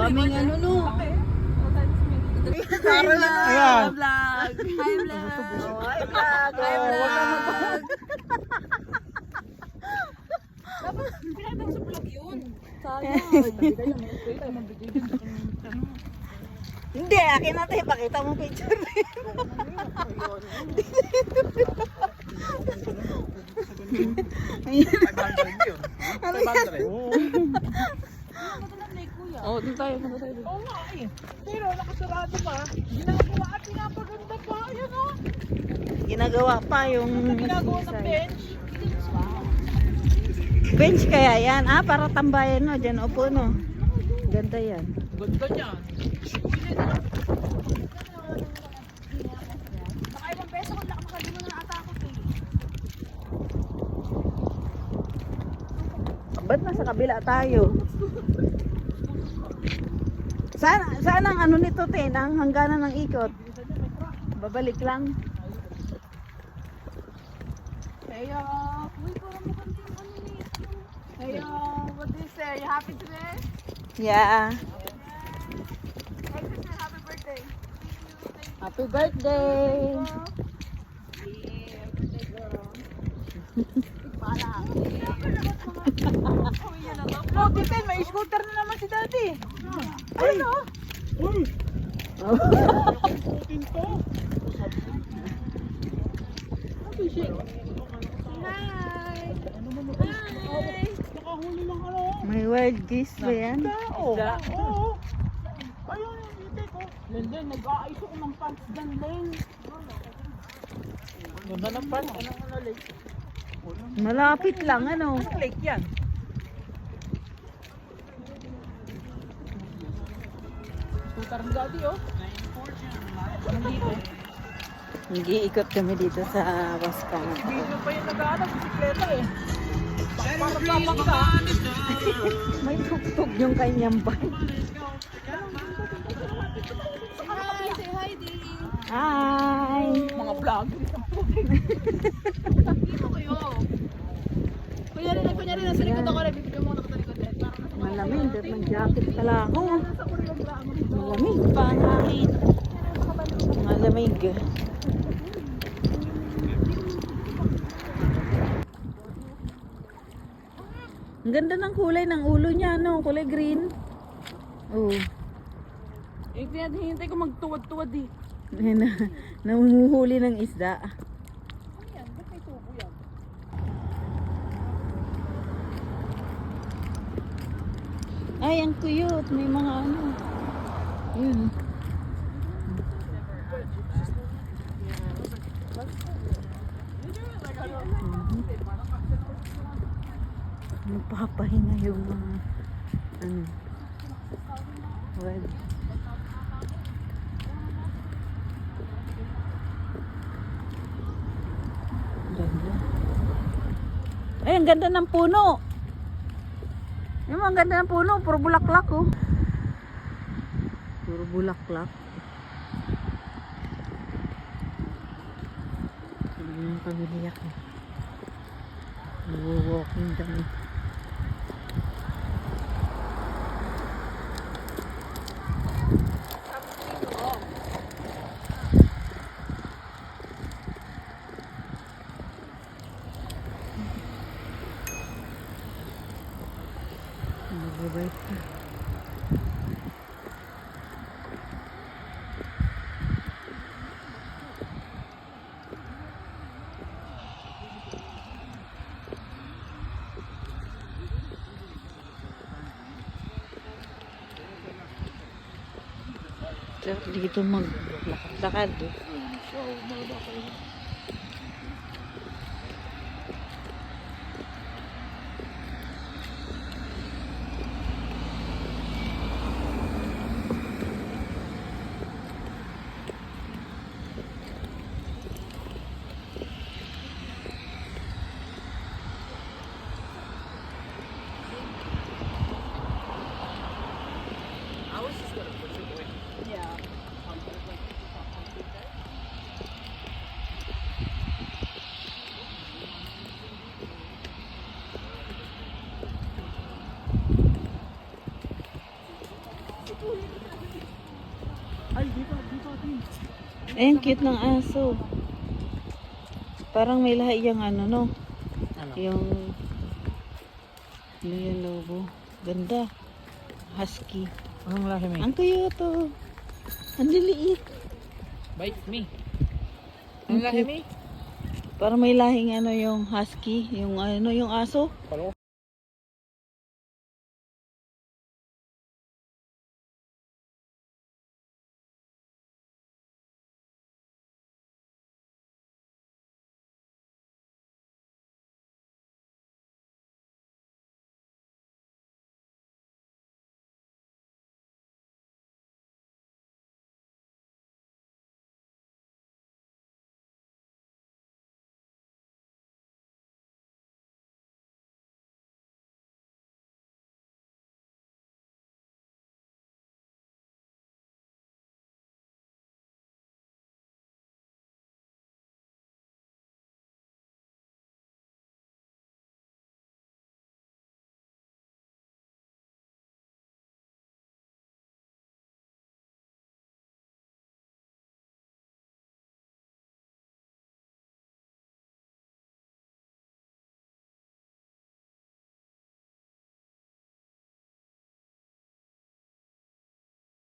daming ano no. Ayan. Hi vlog. Hi vlog. Hi vlog. Hi vlog. Dapat pinatang sa vlog yun. Hindi, akin natin. Pakita mo picture na yun. Ano yan? Oh, dito tayo. Oo nga eh. Pero nakasarado pa. Ginagawa at pinapaganda pa. Ayan o. Ginagawa pa yung Ginagawa ng bench. bench kaya yan. Ah, para tambayan no. Diyan upo no. Ganda yan. Ganda niyan. Baka ibang peso kung makalimutan na ata ako. Ba't nasa kabila tayo? Saan ang ano nito, Ten? Ang hangganan ng ikot? Babalik lang. Heyo. Uy, parang mukhang yung ano ni. Heyo, what do you say? You happy today? Yeah. Hey sister, happy birthday. Happy birthday! Oh, Titin, may scooter na naman si Daddy. Ayun o. Putin to. Hi. Nakahuli lang ano. May wild geese ba yan? Oo. Oo. Ayun yung itik ko. Lenden, nag-aayos ako ng pants dyan, Len. Ganda ng pants. Anong ano, Len? Malapit lang, ano? Anong lake yan? Scooter ni Daddy, oh. Nandito. Nag-iikot kami dito sa Wascana. Video pa yung nag-aanap, bisikleta eh. Parang ka. May tugtog yung kanyang bike. Hi, say hi, Dee. Hi! Mga vlog. Dito kayo. Kunyari nasa likod ako, bibigyan mo ako nakatalikod din. Malamig, dahil may jacket pala ako. Malamig pa ang akin. Malamig. Ang ganda ng kulay ng ulo niya, no? Kulay green. Oh. Eh, pinahintay ko magtuwad-tuwad eh. Ayan na. Namumuhuli ng isda. Ayan, ba't may tubo yan? Ay, ang cute. May mga ano. Yun. Magpapahinga yung mga ano. Well. Ganda. Ay, ang ganda ng puno. Yung ang ganda ng puno, puro bulaklak oh. Puro bulaklak. Hindi yung pamilya ko. Walking down. Mag-bike ka. Dito maglakad-lakad eh. Ay, dito, Tin. Ayun, cute ng aso. Parang may lahi yung ano, no? Ano? Yung lobo. Ganda. Husky. Anong lahi mo? Ang cute to. Ang liliit. Bite me. Ang cute. Parang may lahing ano yung husky, yung ano yung aso. Palo.